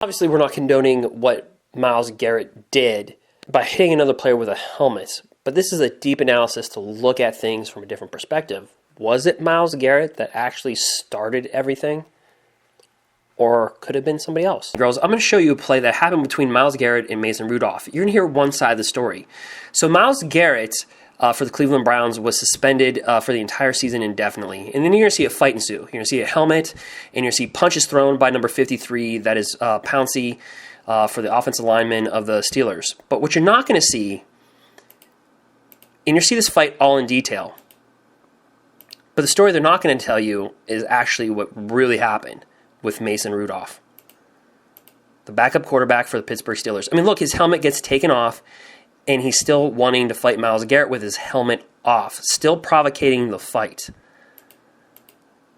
Obviously, we're not condoning what Myles Garrett did by hitting another player with a helmet, but this is a deep analysis to look at things from a different perspective. Was it Myles Garrett that actually started everything? Or could have been somebody else? Girls, I'm going to show you a play that happened between Myles Garrett and Mason Rudolph. You're going to hear one side of the story. So Myles Garrett, for the Cleveland Browns, was suspended for the entire season indefinitely. And then you're going to see a fight ensue. You're going to see a helmet, and you're going to see punches thrown by number 53, that is Pouncey, for the offensive lineman of the Steelers. But what you're not going to see, and you'll see this fight all in detail, but the story they're not going to tell you is actually what really happened with Mason Rudolph, the backup quarterback for the Pittsburgh Steelers. I mean, look, his helmet gets taken off, and he's still wanting to fight Myles Garrett with his helmet off, still provocating the fight.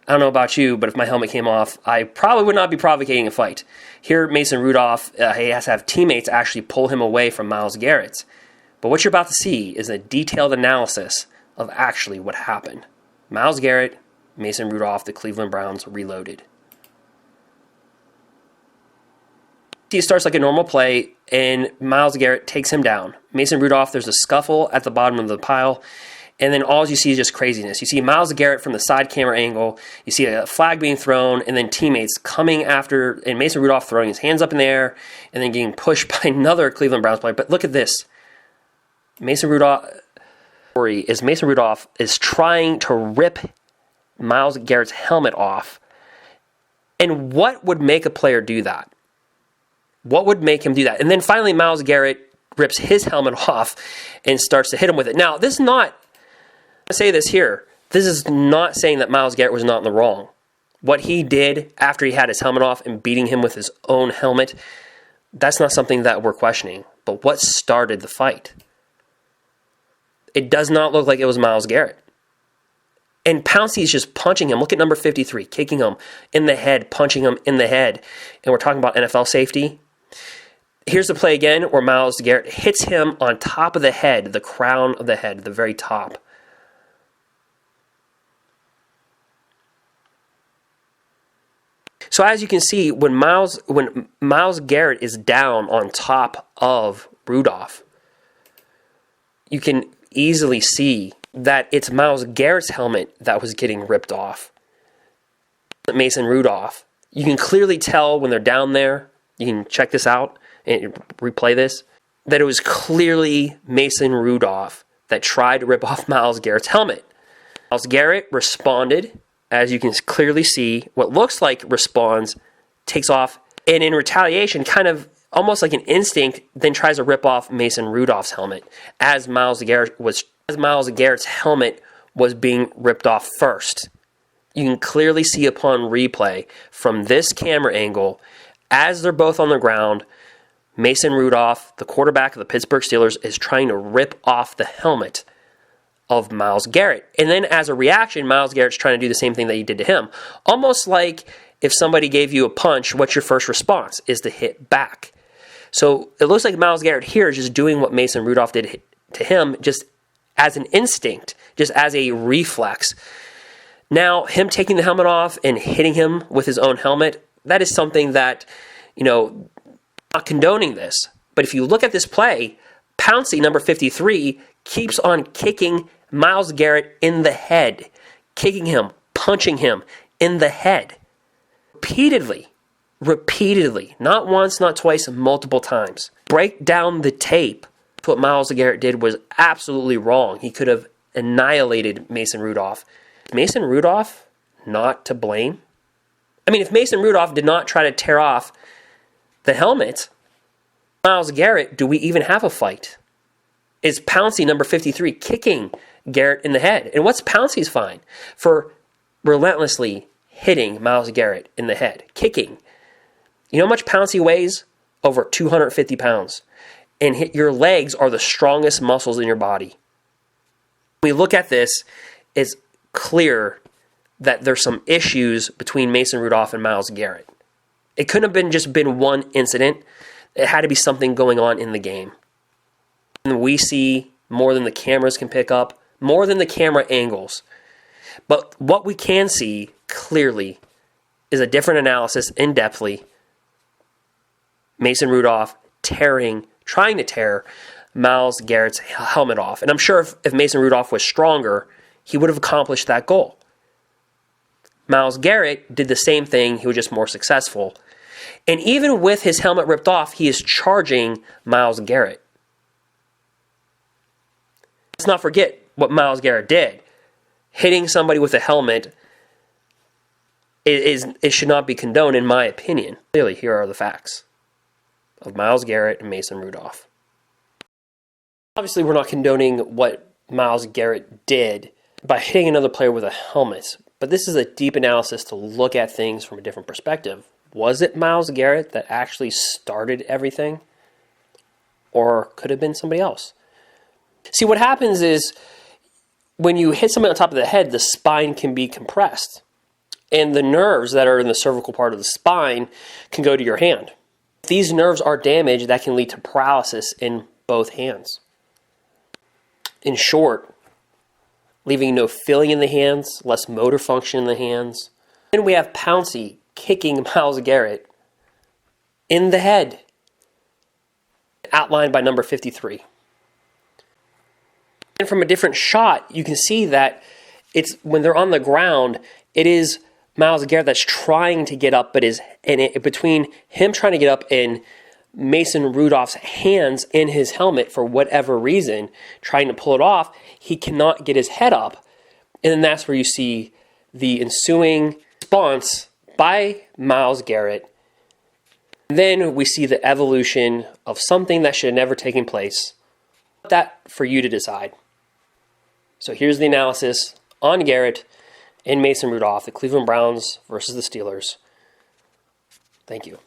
I don't know about you, but if my helmet came off, I probably would not be provocating a fight. Here, Mason Rudolph, he has to have teammates actually pull him away from Myles Garrett. But what you're about to see is a detailed analysis of actually what happened. Myles Garrett, Mason Rudolph, the Cleveland Browns reloaded. He starts like a normal play, and Myles Garrett takes him down. Mason Rudolph, there's a scuffle at the bottom of the pile, and then all you see is just craziness. You see Myles Garrett from the side camera angle, you see a flag being thrown, and then teammates coming after, and Mason Rudolph throwing his hands up in the air, and then getting pushed by another Cleveland Browns player. But look at this. Mason Rudolph is trying to rip Myles Garrett's helmet off. And what would make a player do that? What would make him do that? And then finally, Myles Garrett rips his helmet off and starts to hit him with it. Now, this is not, I say this here, this is not saying that Myles Garrett was not in the wrong. What he did after he had his helmet off and beating him with his own helmet, that's not something that we're questioning. But what started the fight? It does not look like it was Myles Garrett. And Pouncey is just punching him. Look at number 53, kicking him in the head, punching him in the head. And we're talking about NFL safety. Here's the play again where Myles Garrett hits him on top of the head, the crown of the head, the very top. So as you can see, when Myles Garrett is down on top of Rudolph, you can easily see that it's Myles Garrett's helmet that was getting ripped off. Mason Rudolph. You can clearly tell when they're down there. You can check this out and replay this, that it was clearly Mason Rudolph that tried to rip off Myles Garrett's helmet. Myles Garrett responded, as you can clearly see, what looks like responds, takes off, and in retaliation, kind of almost like an instinct, then tries to rip off Mason Rudolph's helmet as Myles Garrett's helmet was being ripped off first. You can clearly see upon replay from this camera angle, as they're both on the ground, Mason Rudolph, the quarterback of the Pittsburgh Steelers, is trying to rip off the helmet of Myles Garrett. And then as a reaction, Myles Garrett's trying to do the same thing that he did to him. Almost like if somebody gave you a punch, what's your first response? Is to hit back. So it looks like Myles Garrett here is just doing what Mason Rudolph did to him, just as an instinct, just as a reflex. Now, him taking the helmet off and hitting him with his own helmet, that is something that, not condoning this. But if you look at this play, Pouncey, number 53, keeps on kicking Myles Garrett in the head, kicking him, punching him in the head. Repeatedly, not once, not twice, multiple times. Break down the tape. What Myles Garrett did was absolutely wrong. He could have annihilated Mason Rudolph. Mason Rudolph not to blame? I mean, if Mason Rudolph did not try to tear off the helmet, Myles Garrett, do we even have a fight? Is Pouncey, number 53, kicking Garrett in the head? And what's Pouncey's fine? For relentlessly hitting Myles Garrett in the head, kicking. You know how much Pouncey weighs? Over 250 pounds. And your legs are the strongest muscles in your body. When we look at this, it's clear that there's some issues between Mason Rudolph and Myles Garrett. It couldn't have just been one incident. It had to be something going on in the game. And we see more than the cameras can pick up, more than the camera angles. But what we can see clearly is a different analysis in-depthly Mason Rudolph trying to tear Myles Garrett's helmet off. And I'm sure if Mason Rudolph was stronger, he would have accomplished that goal. Myles Garrett did the same thing. He was just more successful. And even with his helmet ripped off, he is charging Myles Garrett. Let's not forget what Myles Garrett did. Hitting somebody with a helmet it should not be condoned, in my opinion. Clearly, here are the facts of Myles Garrett and Mason Rudolph. Obviously, we're not condoning what Myles Garrett did by hitting another player with a helmet, but this is a deep analysis to look at things from a different perspective. Was it Myles Garrett that actually started everything? Or could it have been somebody else? See, what happens is when you hit somebody on top of the head, the spine can be compressed. And the nerves that are in the cervical part of the spine can go to your hand. If these nerves are damaged, that can lead to paralysis in both hands. In short, leaving no feeling in the hands, less motor function in the hands. Then we have Pouncey kicking Myles Garrett in the head, outlined by number 53. And from a different shot, you can see that it's when they're on the ground, it is Myles Garrett that's trying to get up, but between him trying to get up and Mason Rudolph's hands in his helmet for whatever reason, trying to pull it off, he cannot get his head up. And then that's where you see the ensuing response by Myles Garrett. Then we see the evolution of something that should have never taken place. That for you to decide. So here's the analysis on Garrett and Mason Rudolph, the Cleveland Browns versus the Steelers. Thank you.